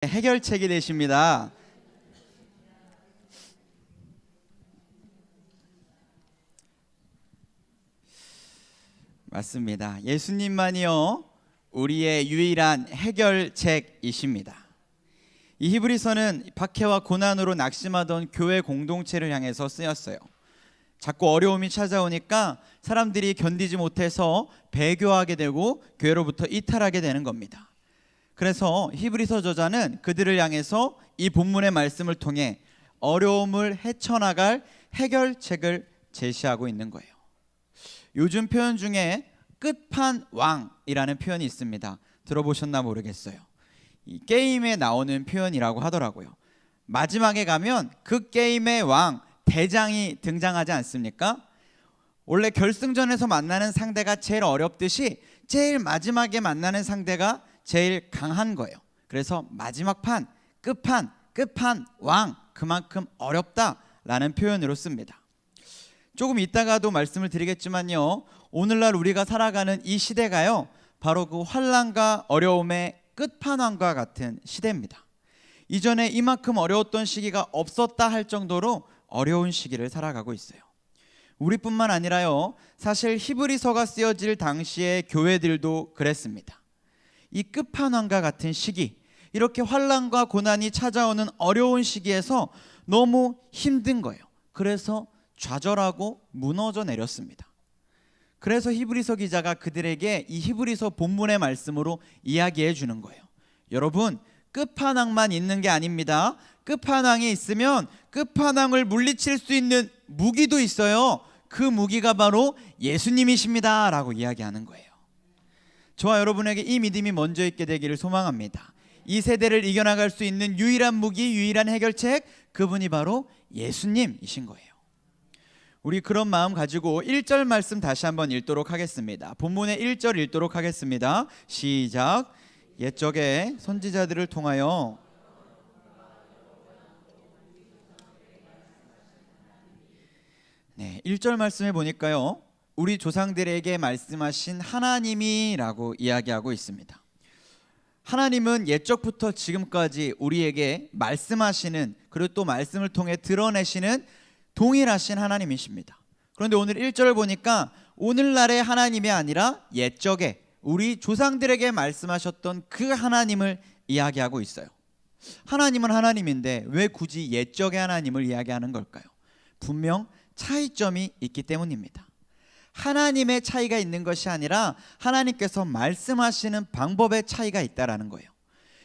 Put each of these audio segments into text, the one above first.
해결책이 되십니다. 맞습니다. 예수님만이요 우리의 유일한 해결책이십니다. 이 히브리서는 박해와 고난으로 낙심하던 교회 공동체를 향해서 쓰였어요. 자꾸 어려움이 찾아오니까 사람들이 견디지 못해서 배교하게 되고 교회로부터 이탈하게 되는 겁니다. 그래서 히브리서 저자는 그들을 향해서 이 본문의 말씀을 통해 어려움을 헤쳐나갈 해결책을 제시하고 있는 거예요. 요즘 표현 중에 끝판왕이라는 표현이 있습니다. 들어보셨나 모르겠어요. 이 게임에 나오는 표현이라고 하더라고요. 마지막에 가면 그 게임의 왕, 대장이 등장하지 않습니까? 원래 결승전에서 만나는 상대가 제일 어렵듯이 제일 마지막에 만나는 상대가 제일 강한 거예요. 그래서 마지막 판, 끝판왕, 그만큼 어렵다라는 표현으로 씁니다. 조금 이따가도 말씀을 드리겠지만요, 오늘날 우리가 살아가는 이 시대가요 바로 그 환난과 어려움의 끝판왕과 같은 시대입니다. 이전에 이만큼 어려웠던 시기가 없었다 할 정도로 어려운 시기를 살아가고 있어요. 우리뿐만 아니라요, 사실 히브리서가 쓰여질 당시의 교회들도 그랬습니다. 이 끝판왕과 같은 시기, 이렇게 환난과 고난이 찾아오는 어려운 시기에서 너무 힘든 거예요. 그래서 좌절하고 무너져 내렸습니다. 그래서 히브리서 기자가 그들에게 이 히브리서 본문의 말씀으로 이야기해 주는 거예요. 여러분, 끝판왕만 있는 게 아닙니다. 끝판왕이 있으면 끝판왕을 물리칠 수 있는 무기도 있어요. 그 무기가 바로 예수님이십니다 라고 이야기하는 거예요. 저와 여러분에게 이 믿음이 먼저 있게 되기를 소망합니다. 이 세대를 이겨나갈 수 있는 유일한 무기, 유일한 해결책, 그분이 바로 예수님이신 거예요. 우리 그런 마음 가지고 1절 말씀 다시 한번 읽도록 하겠습니다. 본문의 1절 읽도록 하겠습니다. 시작. 옛적에 선지자들을 통하여 네, 1절 말씀에 보니까요, 우리 조상들에게 말씀하신 하나님이라고 이야기하고 있습니다. 하나님은 옛적부터 지금까지 우리에게 말씀하시는, 그리고 또 말씀을 통해 드러내시는 동일하신 하나님이십니다. 그런데 오늘 1절을 보니까 오늘날의 하나님이 아니라 옛적에 우리 조상들에게 말씀하셨던 그 하나님을 이야기하고 있어요. 하나님은 하나님인데 왜 굳이 옛적의 하나님을 이야기하는 걸까요? 분명 차이점이 있기 때문입니다. 하나님의 차이가 있는 것이 아니라 하나님께서 말씀하시는 방법의 차이가 있다라는 거예요.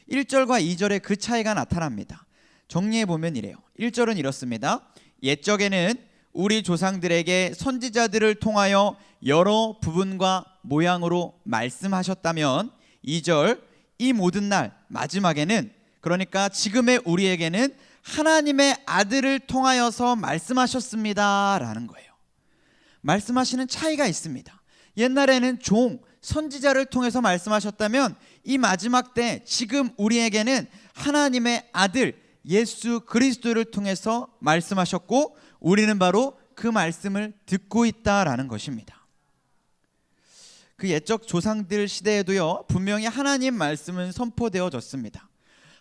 1절과 2절에 그 차이가 나타납니다. 정리해 보면 이래요. 1절은 이렇습니다. 옛적에는 우리 조상들에게 선지자들을 통하여 여러 부분과 모양으로 말씀하셨다면, 2절, 이 모든 날 마지막에는, 그러니까 지금의 우리에게는 하나님의 아들을 통하여서 말씀하셨습니다 라는 거예요. 말씀하시는 차이가 있습니다. 옛날에는 종, 선지자를 통해서 말씀하셨다면, 이 마지막 때 지금 우리에게는 하나님의 아들 예수 그리스도를 통해서 말씀하셨고, 우리는 바로 그 말씀을 듣고 있다라는 것입니다. 그 옛적 조상들 시대에도요, 분명히 하나님 말씀은 선포되어졌습니다.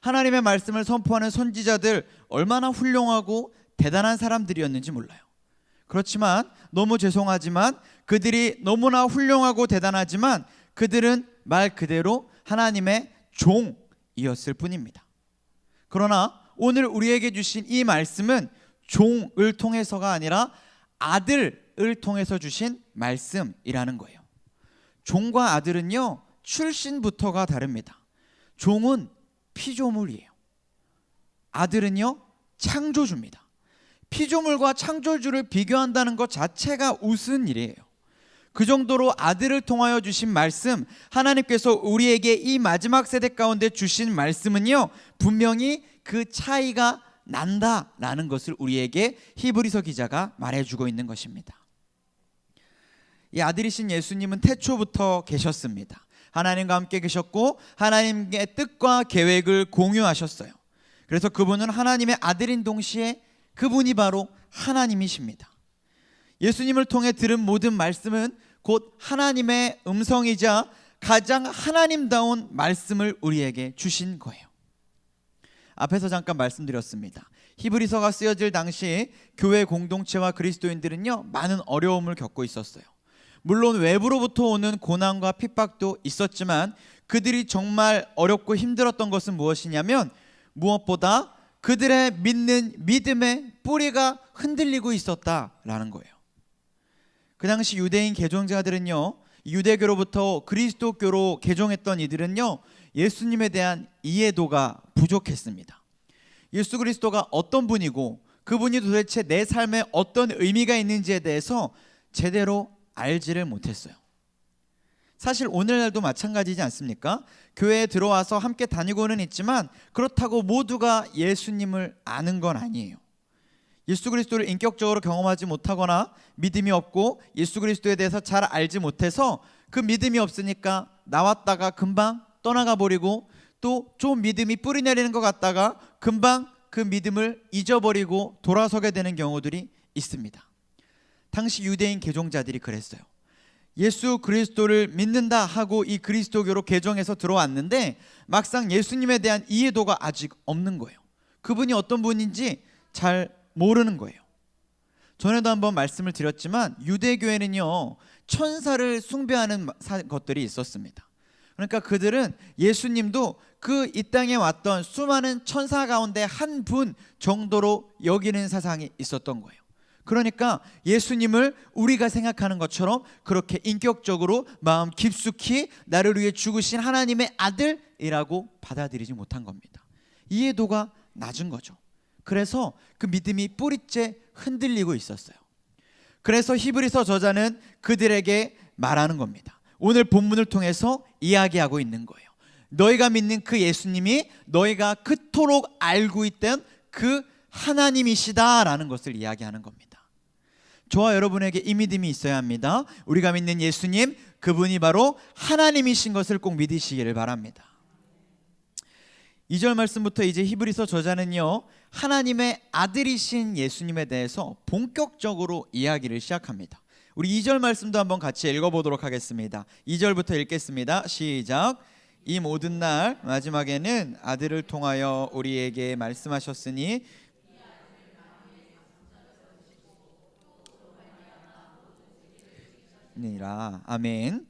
하나님의 말씀을 선포하는 선지자들 얼마나 훌륭하고 대단한 사람들이었는지 몰라요. 그렇지만 너무 죄송하지만 그들이 너무나 훌륭하고 대단하지만 그들은 말 그대로 하나님의 종이었을 뿐입니다. 그러나 오늘 우리에게 주신 이 말씀은 종을 통해서가 아니라 아들을 통해서 주신 말씀이라는 거예요. 종과 아들은요, 출신부터가 다릅니다. 종은 피조물이에요. 아들은요, 창조주입니다. 피조물과 창조주를 비교한다는 것 자체가 우스운 일이에요. 그 정도로 아들을 통하여 주신 말씀, 하나님께서 우리에게 이 마지막 세대 가운데 주신 말씀은요, 분명히 그 차이가 난다라는 것을 우리에게 히브리서 기자가 말해주고 있는 것입니다. 이 아들이신 예수님은 태초부터 계셨습니다. 하나님과 함께 계셨고 하나님의 뜻과 계획을 공유하셨어요. 그래서 그분은 하나님의 아들인 동시에 그분이 바로 하나님이십니다. 예수님을 통해 들은 모든 말씀은 곧 하나님의 음성이자 가장 하나님다운 말씀을 우리에게 주신 거예요. 앞에서 잠깐 말씀드렸습니다. 히브리서가 쓰여질 당시 교회 공동체와 그리스도인들은요, 많은 어려움을 겪고 있었어요. 물론 외부로부터 오는 고난과 핍박도 있었지만 그들이 정말 어렵고 힘들었던 것은 무엇이냐면, 무엇보다 그들의 믿는 믿음의 뿌리가 흔들리고 있었다라는 거예요. 그 당시 유대인 개종자들은요, 유대교로부터 그리스도교로 개종했던 이들은요, 예수님에 대한 이해도가 부족했습니다. 예수 그리스도가 어떤 분이고 그분이 도대체 내 삶에 어떤 의미가 있는지에 대해서 제대로 알지를 못했어요. 사실 오늘날도 마찬가지지 않습니까? 교회에 들어와서 함께 다니고는 있지만 그렇다고 모두가 예수님을 아는 건 아니에요. 예수 그리스도를 인격적으로 경험하지 못하거나 믿음이 없고 예수 그리스도에 대해서 잘 알지 못해서 그 믿음이 없으니까 나왔다가 금방 떠나가 버리고, 또 좀 믿음이 뿌리 내리는 것 같다가 금방 그 믿음을 잊어버리고 돌아서게 되는 경우들이 있습니다. 당시 유대인 개종자들이 그랬어요. 예수 그리스도를 믿는다 하고 이 그리스도교로 개종해서 들어왔는데 막상 예수님에 대한 이해도가 아직 없는 거예요. 그분이 어떤 분인지 잘 모르는 거예요. 전에도 한번 말씀을 드렸지만 유대교회는요, 천사를 숭배하는 것들이 있었습니다. 그러니까 그들은 예수님도 그 이 땅에 왔던 수많은 천사 가운데 한 분 정도로 여기는 사상이 있었던 거예요. 그러니까 예수님을 우리가 생각하는 것처럼 그렇게 인격적으로 마음 깊숙이 나를 위해 죽으신 하나님의 아들이라고 받아들이지 못한 겁니다. 이해도가 낮은 거죠. 그래서 그 믿음이 뿌리째 흔들리고 있었어요. 그래서 히브리서 저자는 그들에게 말하는 겁니다. 오늘 본문을 통해서 이야기하고 있는 거예요. 너희가 믿는 그 예수님이 너희가 그토록 알고 있던 그 하나님이시다라는 것을 이야기하는 겁니다. 저와 여러분에게 이 믿음이 있어야 합니다. 우리가 믿는 예수님, 그분이 바로 하나님이신 것을 꼭 믿으시기를 바랍니다. 2절 말씀부터 이제 히브리서 저자는요, 하나님의 아들이신 예수님에 대해서 본격적으로 이야기를 시작합니다. 우리 2절 말씀도 한번 같이 읽어보도록 하겠습니다. 2절부터 읽겠습니다. 시작. 이 모든 날 마지막에는 아들을 통하여 우리에게 말씀하셨으니 니라. 아멘.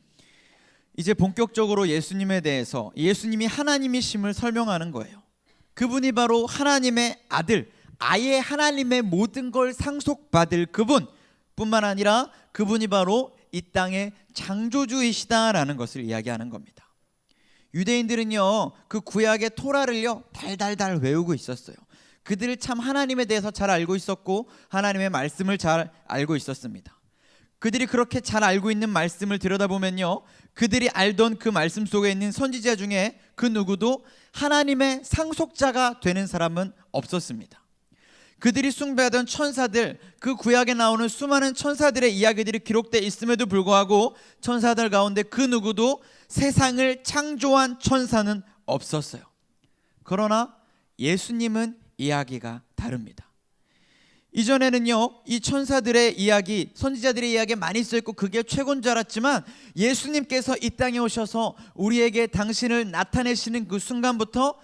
이제 본격적으로 예수님에 대해서, 예수님이 하나님이심을 설명하는 거예요. 그분이 바로 하나님의 아들, 아예 하나님의 모든 걸 상속받을 그분 뿐만 아니라 그분이 바로 이 땅의 창조주이시다라는 것을 이야기하는 겁니다. 유대인들은요, 그 구약의 토라를요 달달달 외우고 있었어요. 그들을 참 하나님에 대해서 잘 알고 있었고 하나님의 말씀을 잘 알고 있었습니다. 그들이 그렇게 잘 알고 있는 말씀을 들여다보면요, 그들이 알던 그 말씀 속에 있는 선지자 중에 그 누구도 하나님의 상속자가 되는 사람은 없었습니다. 그들이 숭배하던 천사들, 그 구약에 나오는 수많은 천사들의 이야기들이 기록되어 있음에도 불구하고 천사들 가운데 그 누구도 세상을 창조한 천사는 없었어요. 그러나 예수님은 이야기가 다릅니다. 이전에는요, 이 천사들의 이야기, 선지자들의 이야기 많이 써있고 그게 최고인 줄 알았지만 예수님께서 이 땅에 오셔서 우리에게 당신을 나타내시는 그 순간부터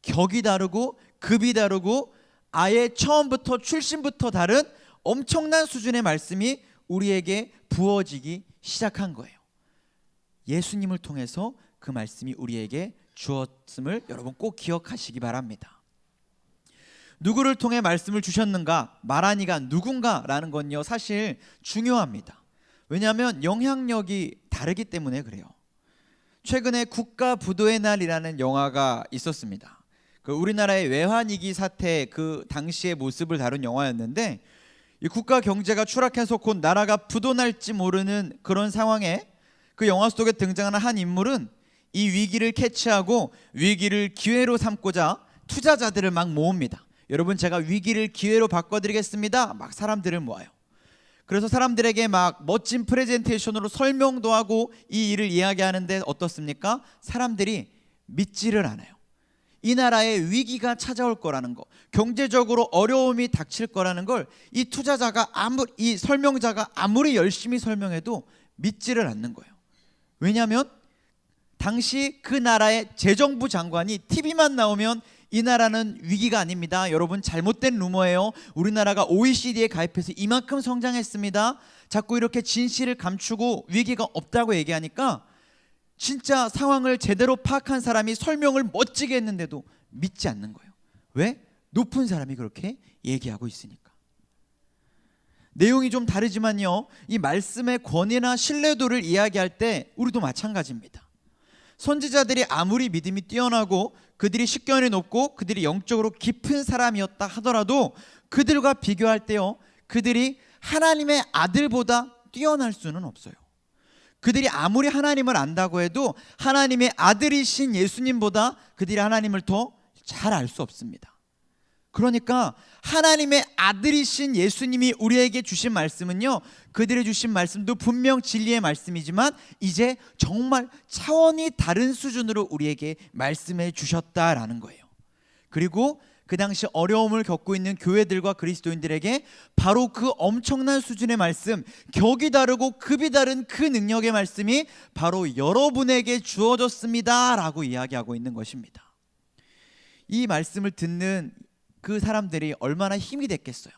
격이 다르고 급이 다르고 아예 처음부터 출신부터 다른 엄청난 수준의 말씀이 우리에게 부어지기 시작한 거예요. 예수님을 통해서 그 말씀이 우리에게 주었음을 여러분 꼭 기억하시기 바랍니다. 누구를 통해 말씀을 주셨는가, 말하니가 누군가라는 건요 사실 중요합니다. 왜냐하면 영향력이 다르기 때문에 그래요. 최근에 국가부도의 날이라는 영화가 있었습니다. 그 우리나라의 외환위기 사태 그 당시의 모습을 다룬 영화였는데, 이 국가 경제가 추락해서 곧 나라가 부도날지 모르는 그런 상황에 그 영화 속에 등장하는 한 인물은 이 위기를 캐치하고 위기를 기회로 삼고자 투자자들을 막 모읍니다. 여러분, 제가 위기를 기회로 바꿔드리겠습니다. 막 사람들을 모아요. 그래서 사람들에게 막 멋진 프레젠테이션으로 설명도 하고 이 일을 이야기하는데 어떻습니까? 사람들이 믿지를 않아요. 이 나라에 위기가 찾아올 거라는 거, 경제적으로 어려움이 닥칠 거라는 걸 이 투자자가 이 설명자가 아무리 열심히 설명해도 믿지를 않는 거예요. 왜냐하면 당시 그 나라의 재정부 장관이 TV만 나오면 이 나라는 위기가 아닙니다. 여러분 잘못된 루머예요. 우리나라가 OECD에 가입해서 이만큼 성장했습니다. 자꾸 이렇게 진실을 감추고 위기가 없다고 얘기하니까 진짜 상황을 제대로 파악한 사람이 설명을 멋지게 했는데도 믿지 않는 거예요. 왜? 높은 사람이 그렇게 얘기하고 있으니까. 내용이 좀 다르지만요, 이 말씀의 권위나 신뢰도를 이야기할 때 우리도 마찬가지입니다. 선지자들이 아무리 믿음이 뛰어나고 그들이 식견이 높고 그들이 영적으로 깊은 사람이었다 하더라도 그들과 비교할 때요, 그들이 하나님의 아들보다 뛰어날 수는 없어요. 그들이 아무리 하나님을 안다고 해도 하나님의 아들이신 예수님보다 그들이 하나님을 더 잘 알 수 없습니다. 그러니까 하나님의 아들이신 예수님이 우리에게 주신 말씀은요, 그들이 주신 말씀도 분명 진리의 말씀이지만 이제 정말 차원이 다른 수준으로 우리에게 말씀해 주셨다라는 거예요. 그리고 그 당시 어려움을 겪고 있는 교회들과 그리스도인들에게 바로 그 엄청난 수준의 말씀, 격이 다르고 급이 다른 그 능력의 말씀이 바로 여러분에게 주어졌습니다 라고 이야기하고 있는 것입니다. 이 말씀을 듣는 그 사람들이 얼마나 힘이 됐겠어요.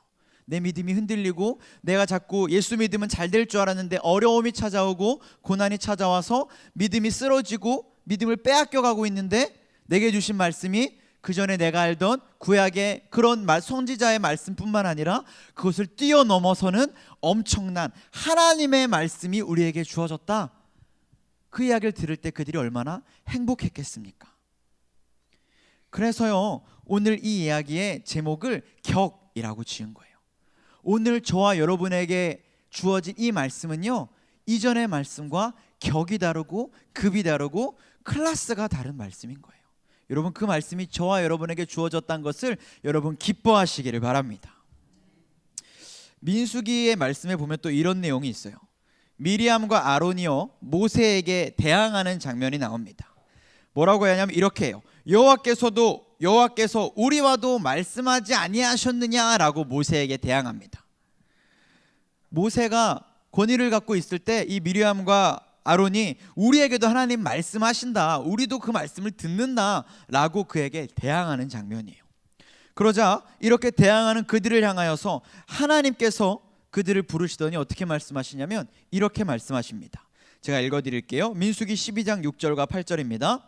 내 믿음이 흔들리고 내가 자꾸 예수 믿으면 잘 될 줄 알았는데 어려움이 찾아오고 고난이 찾아와서 믿음이 쓰러지고 믿음을 빼앗겨가고 있는데 내게 주신 말씀이 그 전에 내가 알던 구약의 그런 선지자의 말씀뿐만 아니라 그것을 뛰어넘어서는 엄청난 하나님의 말씀이 우리에게 주어졌다. 그 이야기를 들을 때 그들이 얼마나 행복했겠습니까? 그래서요, 오늘 이 이야기의 제목을 격이라고 지은 거예요. 오늘 저와 여러분에게 주어진 이 말씀은요, 이전의 말씀과 격이 다르고 급이 다르고 클래스가 다른 말씀인 거예요. 여러분, 그 말씀이 저와 여러분에게 주어졌다는 것을 여러분 기뻐하시기를 바랍니다. 민수기의 말씀에 보면 또 이런 내용이 있어요. 미리암과 아론이요, 모세에게 대항하는 장면이 나옵니다. 뭐라고 하냐면 이렇게 해요. 여호와께서 우리와도 말씀하지 아니하셨느냐라고 모세에게 대항합니다. 모세가 권위를 갖고 있을 때 이 미리암과 아론이 우리에게도 하나님 말씀하신다, 우리도 그 말씀을 듣는다 라고 그에게 대항하는 장면이에요. 그러자 이렇게 대항하는 그들을 향하여서 하나님께서 그들을 부르시더니 어떻게 말씀하시냐면 이렇게 말씀하십니다. 제가 읽어드릴게요. 민수기 12장 6절과 8절입니다.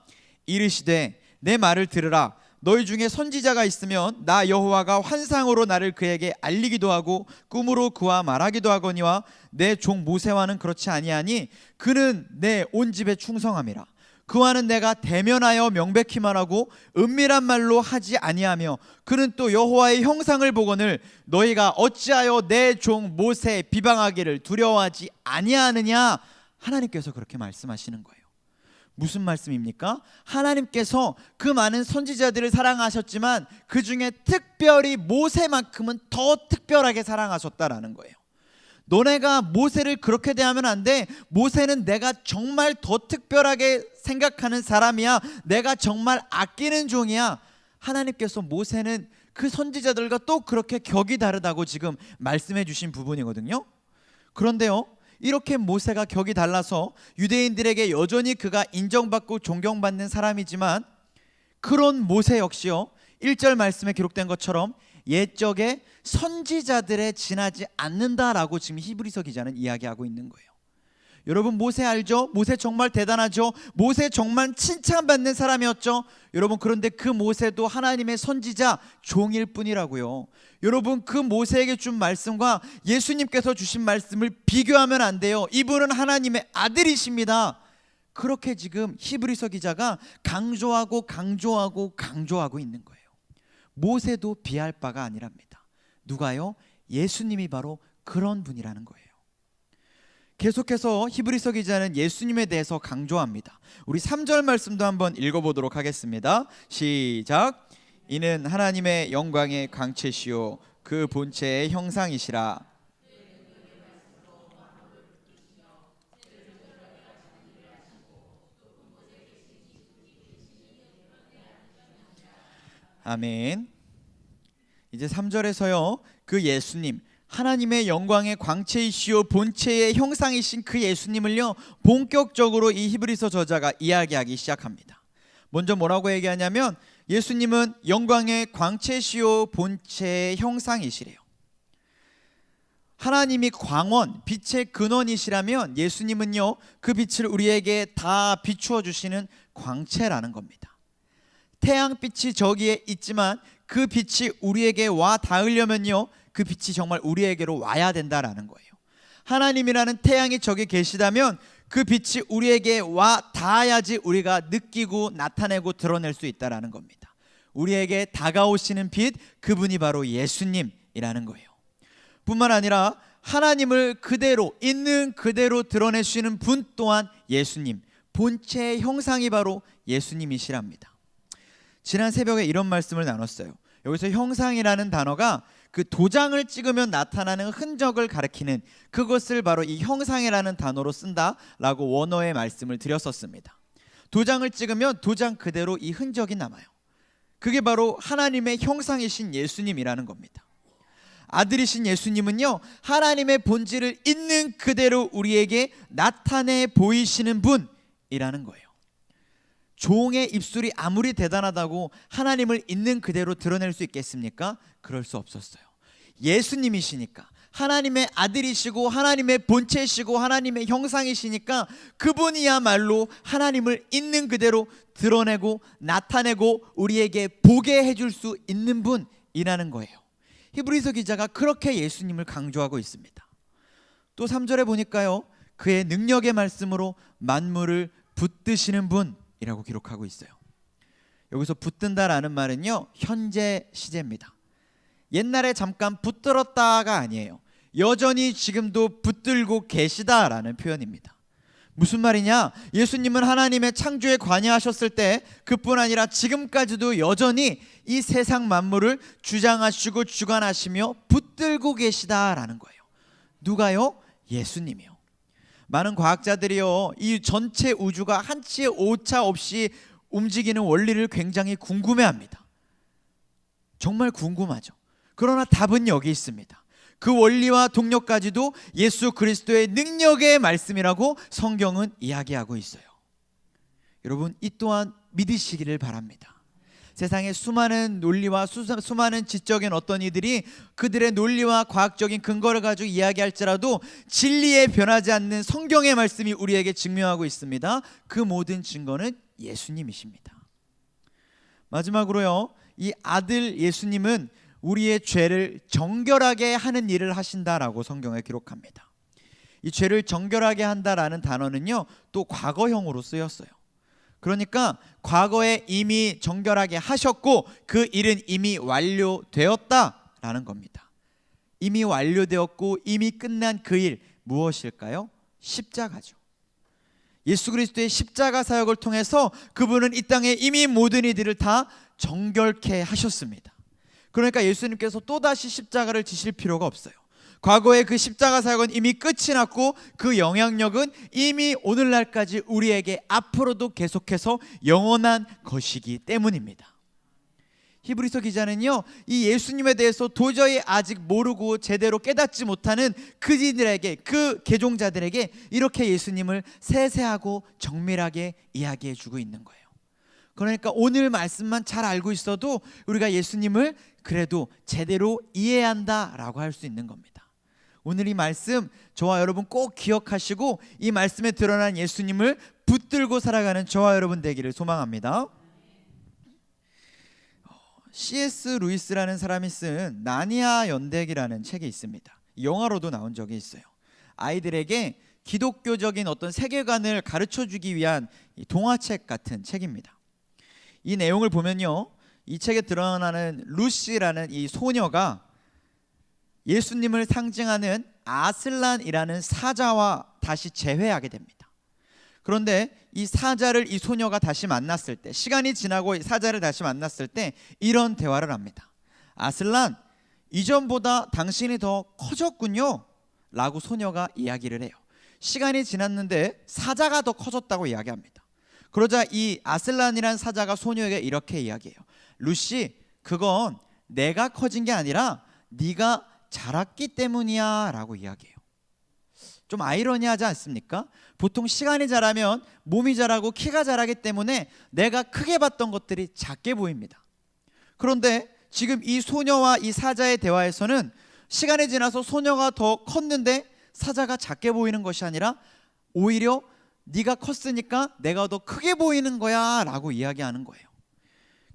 이르시되 내 말을 들으라. 너희 중에 선지자가 있으면 나 여호와가 환상으로 나를 그에게 알리기도 하고 꿈으로 그와 말하기도 하거니와 내 종 모세와는 그렇지 아니하니 그는 내 온 집에 충성함이라. 그와는 내가 대면하여 명백히 말하고 은밀한 말로 하지 아니하며 그는 또 여호와의 형상을 보거늘 너희가 어찌하여 내 종 모세 비방하기를 두려워하지 아니하느냐. 하나님께서 그렇게 말씀하시는 거예요. 무슨 말씀입니까? 하나님께서 그 많은 선지자들을 사랑하셨지만 그 중에 특별히 모세만큼은 더 특별하게 사랑하셨다라는 거예요. 너네가 모세를 그렇게 대하면 안 돼. 모세는 내가 정말 더 특별하게 생각하는 사람이야. 내가 정말 아끼는 종이야. 하나님께서 모세는 그 선지자들과 또 그렇게 격이 다르다고 지금 말씀해 주신 부분이거든요. 그런데요, 이렇게 모세가 격이 달라서 유대인들에게 여전히 그가 인정받고 존경받는 사람이지만 그런 모세 역시요, 1절 말씀에 기록된 것처럼 옛적의 선지자들에 지나지 않는다라고 지금 히브리서 기자는 이야기하고 있는 거예요. 여러분, 모세 알죠? 모세 정말 대단하죠? 모세 정말 칭찬받는 사람이었죠? 여러분, 그런데 그 모세도 하나님의 선지자 종일 뿐이라고요. 여러분, 그 모세에게 준 말씀과 예수님께서 주신 말씀을 비교하면 안 돼요. 이분은 하나님의 아들이십니다. 그렇게 지금 히브리서 기자가 강조하고 있는 거예요. 모세도 비할 바가 아니랍니다. 누가요? 예수님이 바로 그런 분이라는 거예요. 계속해서 히브리서 기자는 예수님에 대해서 강조합니다. 우리 3절 말씀도 한번 읽어보도록 하겠습니다. 시작. 이는 하나님의 영광의 광채시요 그 본체의 형상이시라. 아멘. 이제 3절에서요, 그 예수님, 하나님의 영광의 광채이시오 본체의 형상이신 그 예수님을요, 본격적으로 이 히브리서 저자가 이야기하기 시작합니다. 먼저 뭐라고 얘기하냐면 예수님은 영광의 광채시요 본체의 형상이시래요. 하나님이 광원, 빛의 근원이시라면 예수님은요, 그 빛을 우리에게 다 비추어 주시는 광채라는 겁니다. 태양빛이 저기에 있지만 그 빛이 우리에게 와 닿으려면요, 그 빛이 정말 우리에게로 와야 된다라는 거예요. 하나님이라는 태양이 저기 계시다면 그 빛이 우리에게 와 닿아야지 우리가 느끼고 나타내고 드러낼 수 있다라는 겁니다. 우리에게 다가오시는 빛, 그분이 바로 예수님이라는 거예요. 뿐만 아니라 하나님을 그대로 있는 그대로 드러내시는 분 또한 예수님, 본체의 형상이 바로 예수님이시랍니다. 지난 새벽에 이런 말씀을 나눴어요. 여기서 형상이라는 단어가 그 도장을 찍으면 나타나는 흔적을 가리키는, 그것을 바로 이 형상이라는 단어로 쓴다라고 원어의 말씀을 드렸었습니다. 도장을 찍으면 도장 그대로 이 흔적이 남아요. 그게 바로 하나님의 형상이신 예수님이라는 겁니다. 아들이신 예수님은요, 하나님의 본질을 있는 그대로 우리에게 나타내 보이시는 분이라는 거예요. 종의 입술이 아무리 대단하다고 하나님을 있는 그대로 드러낼 수 있겠습니까? 그럴 수 없었어요. 예수님이시니까, 하나님의 아들이시고 하나님의 본체이시고 하나님의 형상이시니까 그분이야말로 하나님을 있는 그대로 드러내고 나타내고 우리에게 보게 해줄 수 있는 분이라는 거예요. 히브리서 기자가 그렇게 예수님을 강조하고 있습니다. 또 3절에 보니까요, 그의 능력의 말씀으로 만물을 붙드시는 분이라고 기록하고 있어요. 여기서 붙든다라는 말은요, 현재 시제입니다. 옛날에 잠깐 붙들었다가 아니에요. 여전히 지금도 붙들고 계시다라는 표현입니다. 무슨 말이냐? 예수님은 하나님의 창조에 관여하셨을 때 그뿐 아니라 지금까지도 여전히 이 세상 만물을 주장하시고 주관하시며 붙들고 계시다라는 거예요. 누가요? 예수님이요. 많은 과학자들이요, 이 전체 우주가 한치의 오차 없이 움직이는 원리를 굉장히 궁금해합니다. 정말 궁금하죠. 그러나 답은 여기 있습니다. 그 원리와 동력까지도 예수 그리스도의 능력의 말씀이라고 성경은 이야기하고 있어요. 여러분, 이 또한 믿으시기를 바랍니다. 세상에 수많은 논리와 수많은 지적인 어떤 이들이 그들의 논리와 과학적인 근거를 가지고 이야기할지라도 진리에 변하지 않는 성경의 말씀이 우리에게 증명하고 있습니다. 그 모든 증거는 예수님이십니다. 마지막으로요, 이 아들 예수님은 우리의 죄를 정결하게 하는 일을 하신다라고 성경에 기록합니다. 이 죄를 정결하게 한다라는 단어는요, 또 과거형으로 쓰였어요. 그러니까 과거에 이미 정결하게 하셨고 그 일은 이미 완료되었다라는 겁니다. 이미 완료되었고 이미 끝난 그 일 무엇일까요? 십자가죠. 예수 그리스도의 십자가 사역을 통해서 그분은 이 땅에 이미 모든 이들을 다 정결케 하셨습니다. 그러니까 예수님께서 또다시 십자가를 지실 필요가 없어요. 과거의 그 십자가 사역은 이미 끝이 났고 그 영향력은 이미 오늘날까지 우리에게 앞으로도 계속해서 영원한 것이기 때문입니다. 히브리서 기자는요, 이 예수님에 대해서 도저히 아직 모르고 제대로 깨닫지 못하는 그들에게, 그 개종자들에게 이렇게 예수님을 세세하고 정밀하게 이야기해 주고 있는 거예요. 그러니까 오늘 말씀만 잘 알고 있어도 우리가 예수님을 그래도 제대로 이해해야 한다라고 할 수 있는 겁니다. 오늘 이 말씀 저와 여러분 꼭 기억하시고 이 말씀에 드러난 예수님을 붙들고 살아가는 저와 여러분 되기를 소망합니다. C.S. 루이스라는 사람이 쓴 나니아 연대기라는 책이 있습니다. 영화로도 나온 적이 있어요. 아이들에게 기독교적인 어떤 세계관을 가르쳐주기 위한 동화책 같은 책입니다. 이 내용을 보면요, 이 책에 드러나는 루시라는 이 소녀가 예수님을 상징하는 아슬란이라는 사자와 다시 재회하게 됩니다. 그런데 이 사자를 이 소녀가 다시 만났을 때, 시간이 지나고 이 사자를 다시 만났을 때 이런 대화를 합니다. 아슬란, 이전보다 당신이 더 커졌군요 라고 소녀가 이야기를 해요. 시간이 지났는데 사자가 더 커졌다고 이야기합니다. 그러자 이 아슬란이라는 사자가 소녀에게 이렇게 이야기해요. 루시, 그건 내가 커진 게 아니라 네가 자랐기 때문이야 라고 이야기해요. 좀 아이러니하지 않습니까? 보통 시간이 자라면 몸이 자라고 키가 자라기 때문에 내가 크게 봤던 것들이 작게 보입니다. 그런데 지금 이 소녀와 이 사자의 대화에서는 시간이 지나서 소녀가 더 컸는데 사자가 작게 보이는 것이 아니라 오히려 네가 컸으니까 내가 더 크게 보이는 거야 라고 이야기하는 거예요.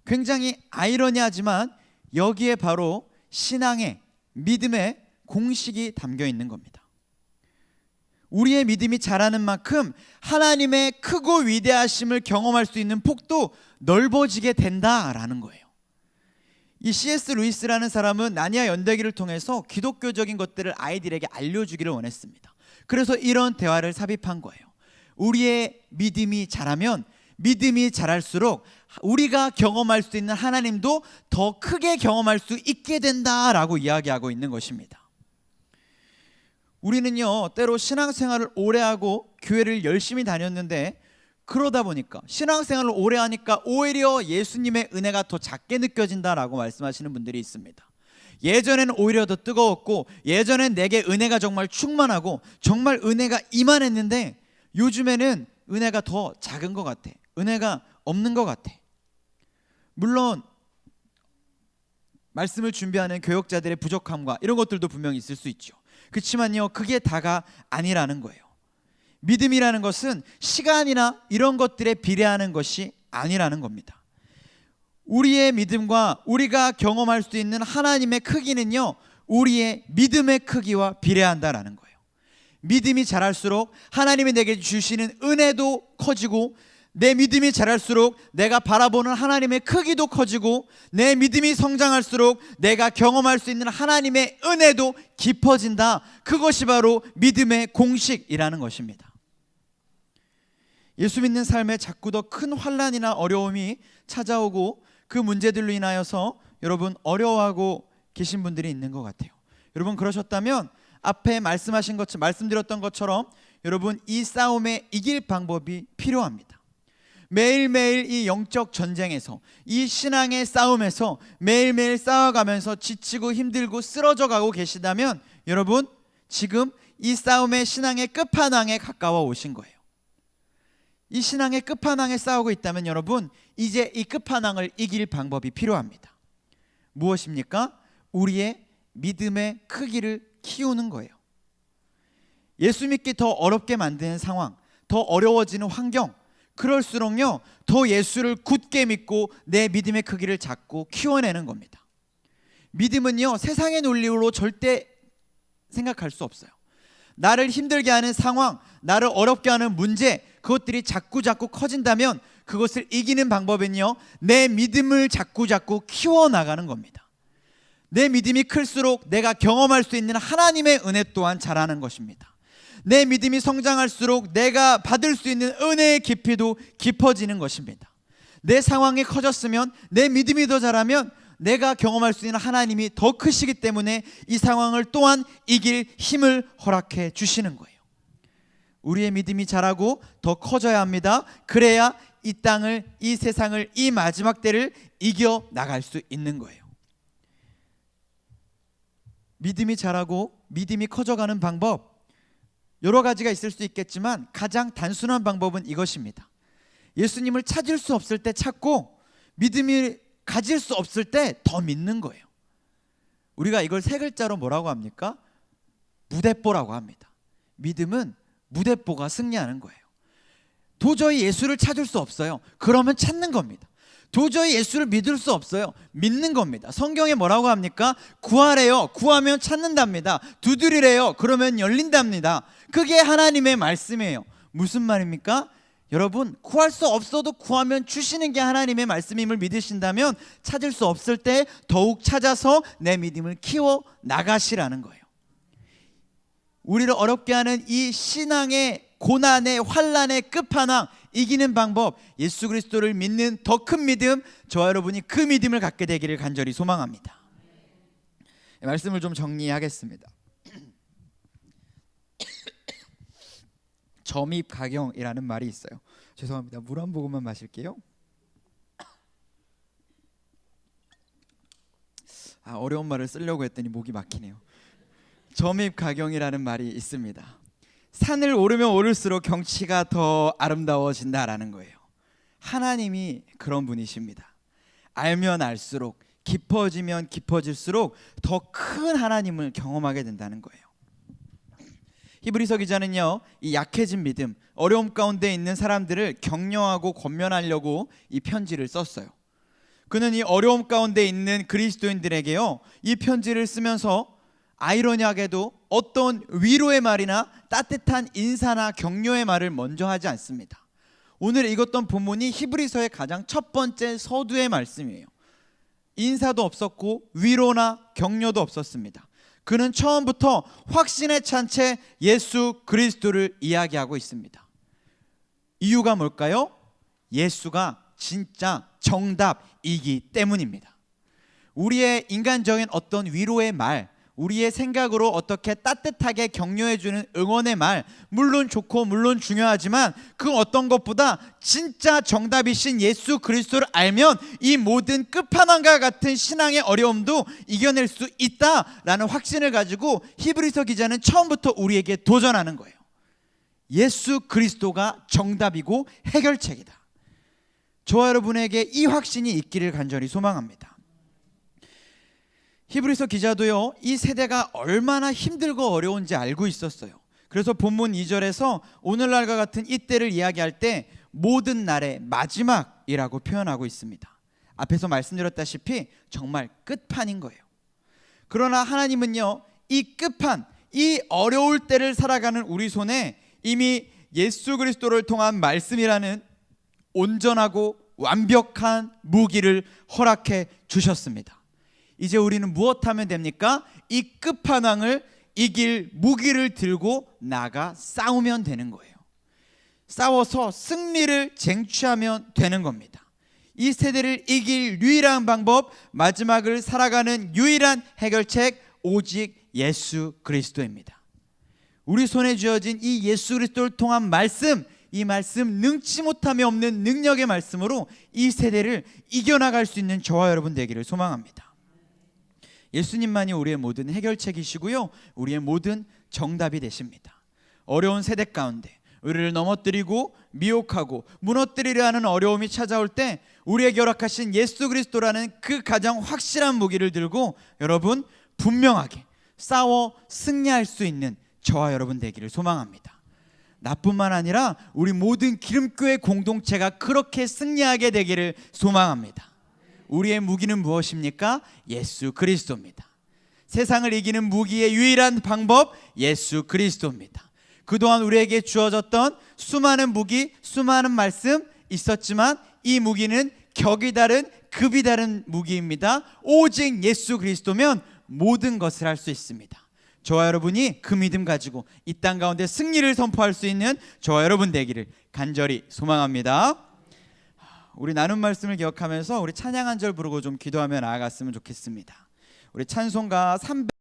굉장히 아이러니하지만 여기에 바로 신앙의, 믿음의 공식이 담겨 있는 겁니다. 우리의 믿음이 자라는 만큼 하나님의 크고 위대하심을 경험할 수 있는 폭도 넓어지게 된다라는 거예요. 이 C.S. 루이스라는 사람은 나니아 연대기를 통해서 기독교적인 것들을 아이들에게 알려주기를 원했습니다. 그래서 이런 대화를 삽입한 거예요. 우리의 믿음이 자라면 믿음이 자랄수록 우리가 경험할 수 있는 하나님도 더 크게 경험할 수 있게 된다라고 이야기하고 있는 것입니다. 우리는요, 때로 신앙생활을 오래 하고 교회를 열심히 다녔는데 그러다 보니까 신앙생활을 오래 하니까 오히려 예수님의 은혜가 더 작게 느껴진다라고 말씀하시는 분들이 있습니다. 예전에는 오히려 더 뜨거웠고 예전엔 내게 은혜가 정말 충만하고 정말 은혜가 이만했는데 요즘에는 은혜가 더 작은 것 같아. 은혜가 없는 것 같아. 물론 말씀을 준비하는 교역자들의 부족함과 이런 것들도 분명히 있을 수 있죠. 그렇지만요, 그게 다가 아니라는 거예요. 믿음이라는 것은 시간이나 이런 것들에 비례하는 것이 아니라는 겁니다. 우리의 믿음과 우리가 경험할 수 있는 하나님의 크기는요, 우리의 믿음의 크기와 비례한다라는 거예요. 믿음이 자랄수록 하나님이 내게 주시는 은혜도 커지고 내 믿음이 자랄수록 내가 바라보는 하나님의 크기도 커지고 내 믿음이 성장할수록 내가 경험할 수 있는 하나님의 은혜도 깊어진다. 그것이 바로 믿음의 공식이라는 것입니다. 예수 믿는 삶에 자꾸 더 큰 환난이나 어려움이 찾아오고 그 문제들로 인하여서 여러분 어려워하고 계신 분들이 있는 것 같아요. 여러분 그러셨다면 앞에 말씀드렸던 것처럼 여러분 이 싸움에 이길 방법이 필요합니다. 매일매일 이 영적 전쟁에서 이 신앙의 싸움에서 매일매일 싸워가면서 지치고 힘들고 쓰러져 가고 계시다면 여러분 지금 이 싸움의 신앙의 끝판왕에 가까워 오신 거예요. 이 신앙의 끝판왕에 싸우고 있다면 여러분 이제 이 끝판왕을 이길 방법이 필요합니다. 무엇입니까? 우리의 믿음의 크기를 키우는 거예요. 예수 믿기 더 어렵게 만드는 상황, 더 어려워지는 환경, 그럴수록요 더 예수를 굳게 믿고 내 믿음의 크기를 잡고 키워내는 겁니다. 믿음은요 세상의 논리로 절대 생각할 수 없어요. 나를 힘들게 하는 상황, 나를 어렵게 하는 문제, 그것들이 자꾸 커진다면 그것을 이기는 방법은요 내 믿음을 자꾸 키워나가는 겁니다. 내 믿음이 클수록 내가 경험할 수 있는 하나님의 은혜 또한 자라는 것입니다. 내 믿음이 성장할수록 내가 받을 수 있는 은혜의 깊이도 깊어지는 것입니다. 내 상황이 커졌으면 내 믿음이 더 자라면 내가 경험할 수 있는 하나님이 더 크시기 때문에 이 상황을 또한 이길 힘을 허락해 주시는 거예요. 우리의 믿음이 자라고 더 커져야 합니다. 그래야 이 땅을, 이 세상을, 이 마지막 때를 이겨 나갈 수 있는 거예요. 믿음이 자라고 믿음이 커져가는 방법 여러 가지가 있을 수 있겠지만 가장 단순한 방법은 이것입니다. 예수님을 찾을 수 없을 때 찾고 믿음이 가질 수 없을 때 더 믿는 거예요. 우리가 이걸 세 글자로 뭐라고 합니까? 무대뽀라고 합니다. 믿음은 무대뽀가 승리하는 거예요. 도저히 예수를 찾을 수 없어요. 그러면 찾는 겁니다. 도저히 예수를 믿을 수 없어요. 믿는 겁니다. 성경에 뭐라고 합니까? 구하래요. 구하면 찾는답니다. 두드리래요. 그러면 열린답니다. 그게 하나님의 말씀이에요. 무슨 말입니까? 여러분 구할 수 없어도 구하면 주시는 게 하나님의 말씀임을 믿으신다면 찾을 수 없을 때 더욱 찾아서 내 믿음을 키워 나가시라는 거예요. 우리를 어렵게 하는 이 신앙의 고난의 환난의 끝판왕 이기는 방법 예수 그리스도를 믿는 더 큰 믿음 저와 여러분이 그 믿음을 갖게 되기를 간절히 소망합니다. 말씀을 좀 정리하겠습니다. 점입가경이라는 말이 있어요. 죄송합니다. 물 한 모금만 마실게요. 어려운 말을 쓰려고 했더니 목이 막히네요. 점입가경이라는 말이 있습니다. 산을 오르면 오를수록 경치가 더 아름다워진다라는 거예요. 하나님이 그런 분이십니다. 알면 알수록 깊어지면 깊어질수록 더 큰 하나님을 경험하게 된다는 거예요. 히브리서 기자는요, 이 약해진 믿음, 어려움 가운데 있는 사람들을 격려하고 권면하려고 이 편지를 썼어요. 그는 이 어려움 가운데 있는 그리스도인들에게요, 이 편지를 쓰면서 아이러니하게도 어떤 위로의 말이나 따뜻한 인사나 격려의 말을 먼저 하지 않습니다. 오늘 읽었던 본문이 히브리서의 가장 첫 번째 서두의 말씀이에요. 인사도 없었고 위로나 격려도 없었습니다. 그는 처음부터 확신에 찬 채 예수 그리스도를 이야기하고 있습니다. 이유가 뭘까요? 예수가 진짜 정답이기 때문입니다. 우리의 인간적인 어떤 위로의 말, 우리의 생각으로 어떻게 따뜻하게 격려해주는 응원의 말, 물론 좋고 물론 중요하지만 그 어떤 것보다 진짜 정답이신 예수 그리스도를 알면 이 모든 끝판왕과 같은 신앙의 어려움도 이겨낼 수 있다라는 확신을 가지고 히브리서 기자는 처음부터 우리에게 도전하는 거예요. 예수 그리스도가 정답이고 해결책이다. 저와 여러분에게 이 확신이 있기를 간절히 소망합니다. 히브리서 기자도요, 이 세대가 얼마나 힘들고 어려운지 알고 있었어요. 그래서 본문 2절에서 오늘날과 같은 이때를 이야기할 때 모든 날의 마지막이라고 표현하고 있습니다. 앞에서 말씀드렸다시피 정말 끝판인 거예요. 그러나 하나님은요, 이 끝판, 이 어려울 때를 살아가는 우리 손에 이미 예수 그리스도를 통한 말씀이라는 온전하고 완벽한 무기를 허락해 주셨습니다. 이제 우리는 무엇하면 됩니까? 이 끝판왕을 이길 무기를 들고 나가 싸우면 되는 거예요. 싸워서 승리를 쟁취하면 되는 겁니다. 이 세대를 이길 유일한 방법, 마지막을 살아가는 유일한 해결책, 오직 예수 그리스도입니다. 우리 손에 쥐어진 이 예수 그리스도를 통한 말씀, 이 말씀 능치 못함이 없는 능력의 말씀으로 이 세대를 이겨나갈 수 있는 저와 여러분 되기를 소망합니다. 예수님만이 우리의 모든 해결책이시고요, 우리의 모든 정답이 되십니다. 어려운 세대 가운데 우리를 넘어뜨리고 미혹하고 무너뜨리려 하는 어려움이 찾아올 때 우리에게 허락하신 예수 그리스도라는 그 가장 확실한 무기를 들고 여러분 분명하게 싸워 승리할 수 있는 저와 여러분 되기를 소망합니다. 나뿐만 아니라 우리 모든 기름교회 공동체가 그렇게 승리하게 되기를 소망합니다. 우리의 무기는 무엇입니까? 예수 그리스도입니다. 세상을 이기는 무기의 유일한 방법, 예수 그리스도입니다. 그동안 우리에게 주어졌던 수많은 무기, 수많은 말씀 있었지만 이 무기는 격이 다른, 급이 다른 무기입니다. 오직 예수 그리스도면 모든 것을 할 수 있습니다. 저와 여러분이 그 믿음 가지고 이 땅 가운데 승리를 선포할 수 있는 저와 여러분 되기를 간절히 소망합니다. 우리 나눈 말씀을 기억하면서 우리 찬양 한 절 부르고 좀 기도하며 나아갔으면 좋겠습니다. 우리 찬송가